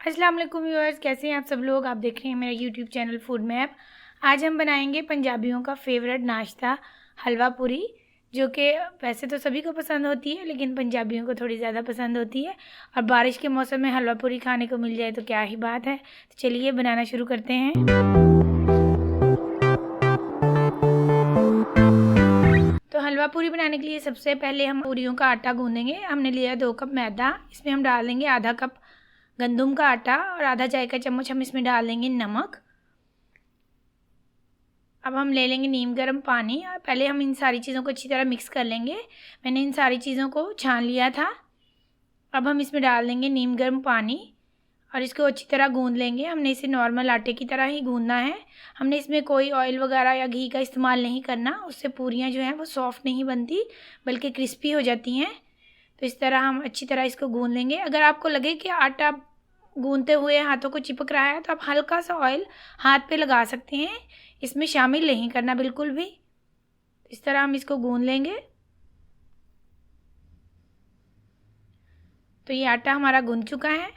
अस्सलाम वालेकुम व्यूअर्स, कैसे हैं आप सब लोग। आप देख रहे हैं मेरा यूट्यूब चैनल फूड मैप। आज हम बनाएंगे पंजाबियों का फेवरेट नाश्ता हलवा पूरी, जो कि वैसे तो सभी को पसंद होती है लेकिन पंजाबियों को थोड़ी ज़्यादा पसंद होती है। और बारिश के मौसम में हलवा पूरी खाने को मिल जाए तो क्या ही बात है। तो चलिए बनाना शुरू करते हैं। तो हलवा पूरी बनाने के लिए सबसे पहले हम पूरियों का आटा गूंदेंगे। हमने लिया 2 कप मैदा, इसमें हम डाल देंगे आधा कप गंदम का आटा और आधा चाय का चम्मच हम इसमें डाल देंगे नमक। अब हम ले लेंगे नीम गर्म पानी और पहले हम इन सारी चीज़ों को अच्छी तरह मिक्स कर लेंगे। मैंने इन सारी चीज़ों को छान लिया था। अब हम इसमें डाल देंगे नीम गर्म पानी और इसको अच्छी तरह गूंद लेंगे। हमने इसे नॉर्मल आटे की तरह ही गूंदना है। हमने इसमें कोई ऑयल वगैरह या घी का इस्तेमाल नहीं करना, उससे पूरियाँ जो हैं वो सॉफ्ट नहीं बनती बल्कि क्रिस्पी हो जाती हैं। तो इस तरह हम अच्छी तरह इसको गूंद लेंगे। अगर आपको लगे कि आटा गूंदते हुए हाथों को चिपक रहा है तो आप हल्का सा ऑयल हाथ पे लगा सकते हैं, इसमें शामिल नहीं करना बिल्कुल भी। इस तरह हम इसको गूंद लेंगे। तो ये आटा हमारा गूंद चुका है।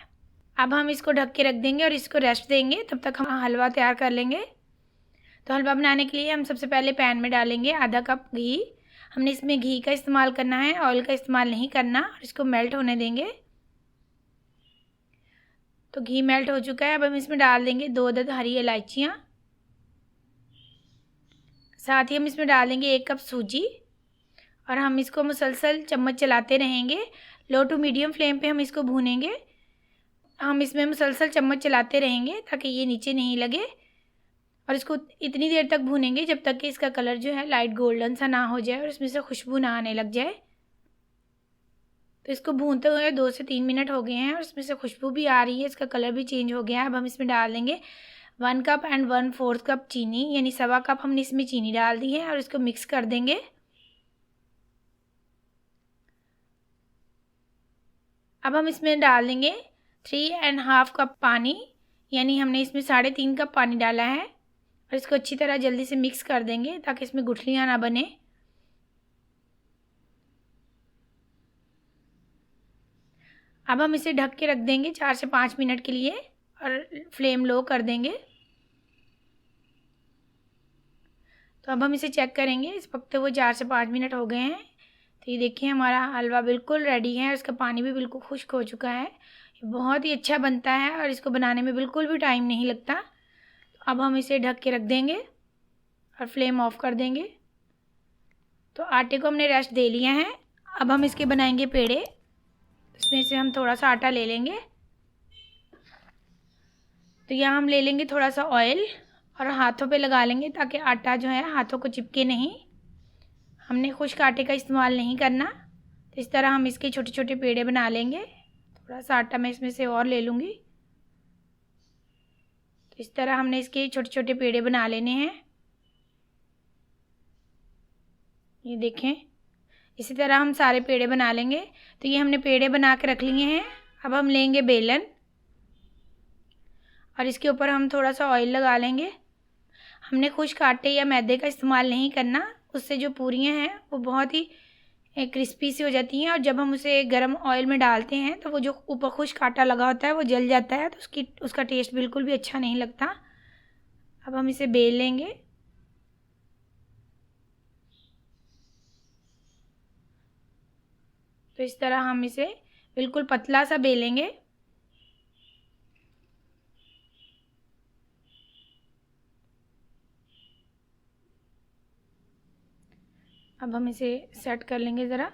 अब हम इसको ढक के रख देंगे और इसको रेस्ट देंगे, तब तक हम हलवा तैयार कर लेंगे। तो हलवा बनाने के लिए हम सबसे पहले पैन में डालेंगे आधा कप घी। हमने इसमें घी का इस्तेमाल करना है, ऑयल का इस्तेमाल नहीं करना। और इसको मेल्ट होने देंगे। तो घी मेल्ट हो चुका है। अब हम इसमें डाल देंगे 2 अदद हरी इलायचियाँ। साथ ही हम इसमें डाल देंगे 1 कप सूजी और हम इसको मुसलसल चम्मच चलाते रहेंगे। लो टू मीडियम फ्लेम पे हम इसको भूनेंगे। हम इसमें मुसलसल चम्मच चलाते रहेंगे ताकि ये नीचे नहीं लगे और इसको इतनी देर तक भूनेंगे जब तक कि इसका कलर जो है लाइट गोल्डन सा ना हो जाए और इसमें से खुशबू ना आने लग जाए। तो इसको भूनते हुए 2 से 3 मिनट हो गए हैं और इसमें से खुशबू भी आ रही है, इसका कलर भी चेंज हो गया है। अब हम इसमें डाल देंगे 1 कप एंड 1/4 कप चीनी, यानी 1.25 कप हमने इसमें चीनी डाल दी है और इसको मिक्स कर देंगे। अब हम इसमें डाल देंगे 3.5 कप पानी, यानी हमने इसमें 3.5 कप पानी डाला है और इसको अच्छी तरह जल्दी से मिक्स कर देंगे ताकि इसमें गुठलियाँ ना बने। अब हम इसे ढक के रख देंगे 4 से 5 मिनट के लिए और फ्लेम लो कर देंगे। तो अब हम इसे चेक करेंगे। इस पकते हुए 4 से 5 मिनट हो गए हैं। तो ये देखिए हमारा हलवा बिल्कुल रेडी है, इसका पानी भी बिल्कुल खुश्क हो चुका है। ये बहुत ही अच्छा बनता है और इसको बनाने में बिल्कुल भी टाइम नहीं लगता। तो अब हम इसे ढक के रख देंगे और फ्लेम ऑफ कर देंगे। तो आटे को हमने रेस्ट दे लिया है। अब हम इसके बनाएंगे पेड़े। इसमें से हम थोड़ा सा आटा ले लेंगे। तो यहाँ हम ले लेंगे थोड़ा सा ऑयल और हाथों पे लगा लेंगे ताकि आटा जो है हाथों को चिपके नहीं। हमने खुश्क आटे का इस्तेमाल नहीं करना। तो इस तरह हम इसके छोटे छोटे पेड़े बना लेंगे। थोड़ा सा आटा मैं इसमें से और ले लूँगी। तो इस तरह हमने इसके छोटे छोटे पेड़े बना लेने हैं। ये देखें, इसी तरह हम सारे पेड़े बना लेंगे। तो ये हमने पेड़े बना के रख लिए हैं। अब हम लेंगे बेलन और इसके ऊपर हम थोड़ा सा ऑयल लगा लेंगे। हमने खुश्क आटे या मैदे का इस्तेमाल नहीं करना, उससे जो पूरियाँ हैं वो बहुत ही क्रिस्पी सी हो जाती हैं और जब हम उसे गर्म ऑयल में डालते हैं तो वो जो ऊपर खुश्क आटा लगा होता है वो जल जाता है, तो उसका टेस्ट बिल्कुल भी अच्छा नहीं लगता। अब हम इसे बेल लेंगे। तो इस तरह हम इसे बिल्कुल पतला सा बेलेंगे। अब हम इसे सेट कर लेंगे ज़रा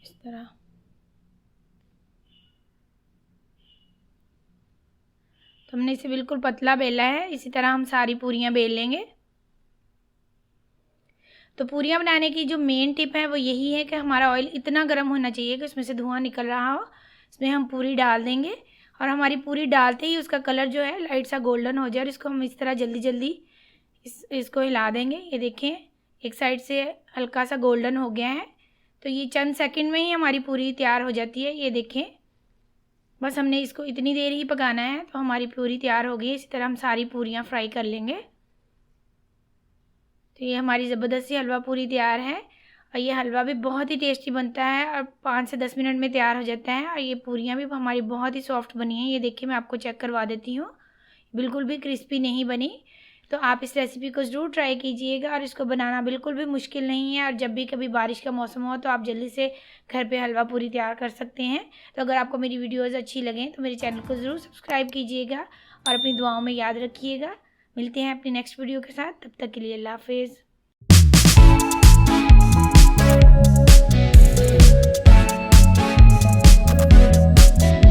इस तरह। तो हमने इसे बिल्कुल पतला बेला है। इसी तरह हम सारी पूरियाँ बेल लेंगे। तो पूरियाँ बनाने की जो मेन टिप है वो यही है कि हमारा ऑयल इतना गर्म होना चाहिए कि उसमें से धुआं निकल रहा हो। इसमें हम पूरी डाल देंगे और हमारी पूरी डालते ही उसका कलर जो है लाइट सा गोल्डन हो जाए और इसको हम इस तरह जल्दी जल्दी इसको हिला देंगे। ये देखें, एक साइड से हल्का सा गोल्डन हो गया है। तो ये चंद सेकंड में ही हमारी पूरी तैयार हो जाती है। ये देखें, बस हमने इसको इतनी देर ही पकाना है तो हमारी पूरी तैयार हो गई। इसी तरह हम सारी पूरियाँ फ्राई कर लेंगे। तो ये हमारी ज़बरदस्त सी हलवा पूरी तैयार है और ये हलवा भी बहुत ही टेस्टी बनता है और 5 से 10 मिनट में तैयार हो जाता है। और ये पूरियाँ भी हमारी बहुत ही सॉफ्ट बनी हैं। ये देखिए मैं आपको चेक करवा देती हूँ, बिल्कुल भी क्रिस्पी नहीं बनी। तो आप इस रेसिपी को ज़रूर ट्राई कीजिएगा और इसको बनाना बिल्कुल भी मुश्किल नहीं है। और जब भी कभी बारिश का मौसम हो तो आप जल्दी से घर पे हलवा पूरी तैयार कर सकते हैं। तो अगर आपको मेरी वीडियोज़ अच्छी लगें तो मेरे चैनल को ज़रूर सब्सक्राइब कीजिएगा और अपनी दुआओं में याद रखिएगा। मिलते हैं अपनी नेक्स्ट वीडियो के साथ, तब तक के लिए अल्लाह हाफिज़।